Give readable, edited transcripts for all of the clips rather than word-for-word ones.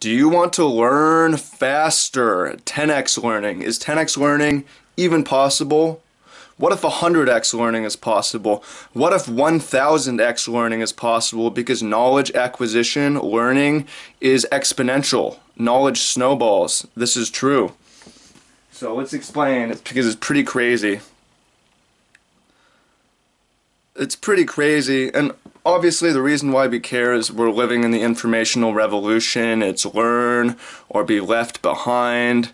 Do you want to learn faster? 10x learning. Is 10x learning even possible? What if 100x learning is possible? What if 1000x learning is possible because knowledge acquisition, learning is exponential? Knowledge snowballs. This is true. So let's explain. It's because it's pretty crazy. It's pretty crazy, and obviously the reason why we care is we're living in the informational revolution. It's learn or be left behind.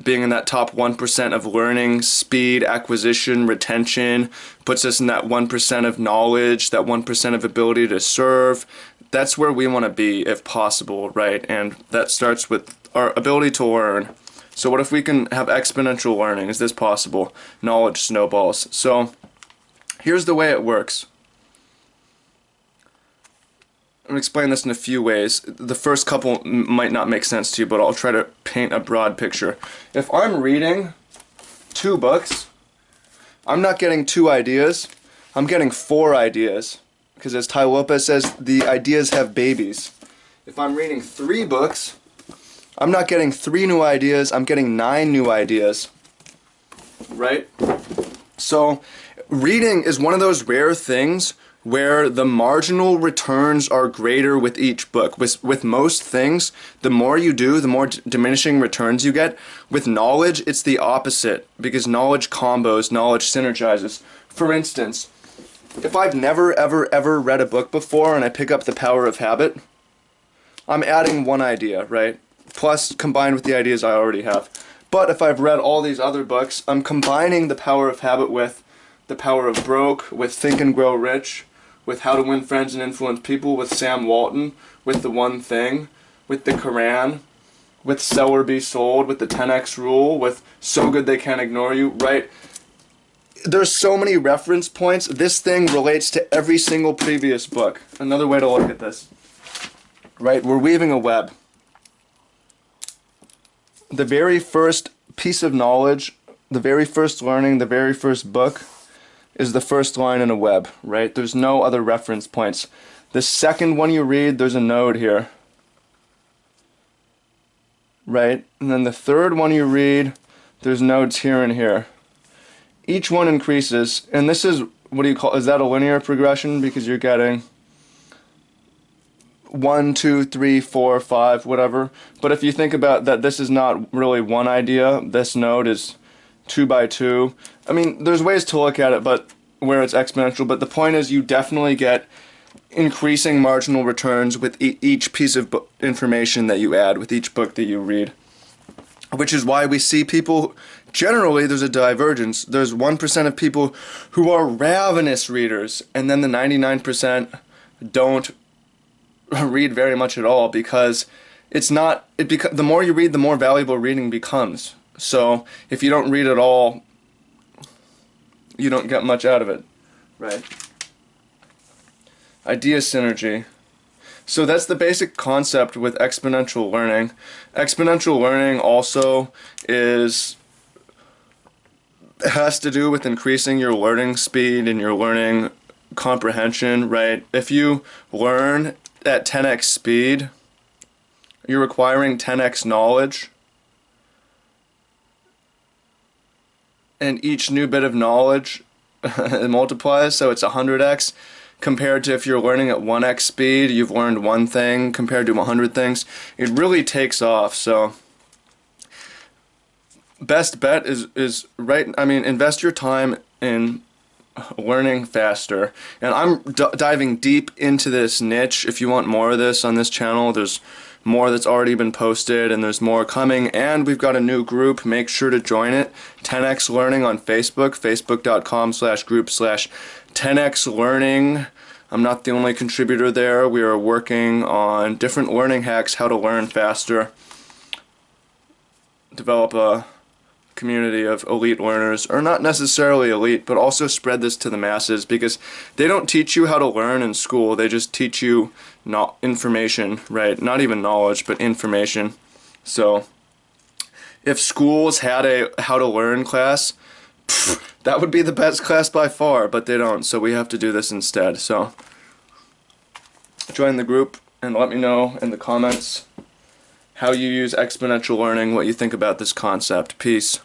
Being in that top 1% of learning, speed, acquisition, retention, puts us in that 1% of knowledge, that 1% of ability to serve. That's where we want to be if possible, right? And that starts with our ability to learn. So what if we can have exponential learning? Is this possible? Knowledge snowballs. So here's the way it works. I'm going to explain this in a few ways. The first couple might not make sense to you, but I'll try to paint a broad picture. If I'm reading 2 books, I'm not getting 2 ideas, I'm getting 4 ideas. Because as Tai Lopez says, the ideas have babies. If I'm reading 3 books, I'm not getting 3 new ideas, I'm getting 9 new ideas. Right? So, reading is one of those rare things where the marginal returns are greater with each book. With most things, the more you do, the more diminishing returns you get. With knowledge, it's the opposite, because knowledge combos, knowledge synergizes. For instance, if I've never ever read a book before and I pick up The Power of Habit, I'm adding 1 idea, right? Plus, combined with the ideas I already have. But if I've read all these other books, I'm combining The Power of Habit with The Power of Broke, with Think and Grow Rich, with How to Win Friends and Influence People, with Sam Walton, with The One Thing, with the Quran, with Sell or Be Sold, with the 10x rule, with So Good They Can't Ignore You, right? There's so many reference points. This thing relates to every single previous book. Another way to look at this, right? We're weaving a web. The very first piece of knowledge, the very first learning, the very first book is the first line in a web, right? There's no other reference points. The second one you read, there's a node here, right? And then the third one you read, there's nodes here and here. Each one increases, and this is, what do you call, is that a linear progression? Because you're getting 1, 2, 3, 4, 5, whatever. But if you think about that, this is not really one idea. This node is 2 by 2. I mean, there's ways to look at it, but where it's exponential. But the point is, you definitely get increasing marginal returns with each piece of information that you add, with each book that you read. Which is why we see people, generally there's a divergence. There's 1% of people who are ravenous readers, and then the 99% don't read very much at all, because it's not, the more you read, the more valuable reading becomes. So if you don't read at all, you don't get much out of it, right? Idea synergy. So that's the basic concept with exponential learning. Exponential learning also has to do with increasing your learning speed and your learning comprehension, right? If you learn at 10x speed, you're acquiring 10x knowledge. And each new bit of knowledge it multiplies, so it's 100x. Compared to if you're learning at 1x speed, you've learned 1 thing compared to 100 things. It really takes off. So best bet is right. I mean, invest your time in learning faster. And I'm diving deep into this niche. If you want more of this on this channel, there's more that's already been posted, and there's more coming, and we've got a new group. Make sure to join it. 10x Learning on Facebook, facebook.com/group/10x Learning. I'm not the only contributor there. We are working on different learning hacks, how to learn faster, develop a community of elite learners, or not necessarily elite, but also spread this to the masses, because they don't teach you how to learn in school. They just teach you not information, right? Not even knowledge, but information. So if schools had a how to learn class, that would be the best class by far, but they don't, so we have to do this instead. So join the group and let me know in the comments how you use exponential learning, what you think about this concept. Peace.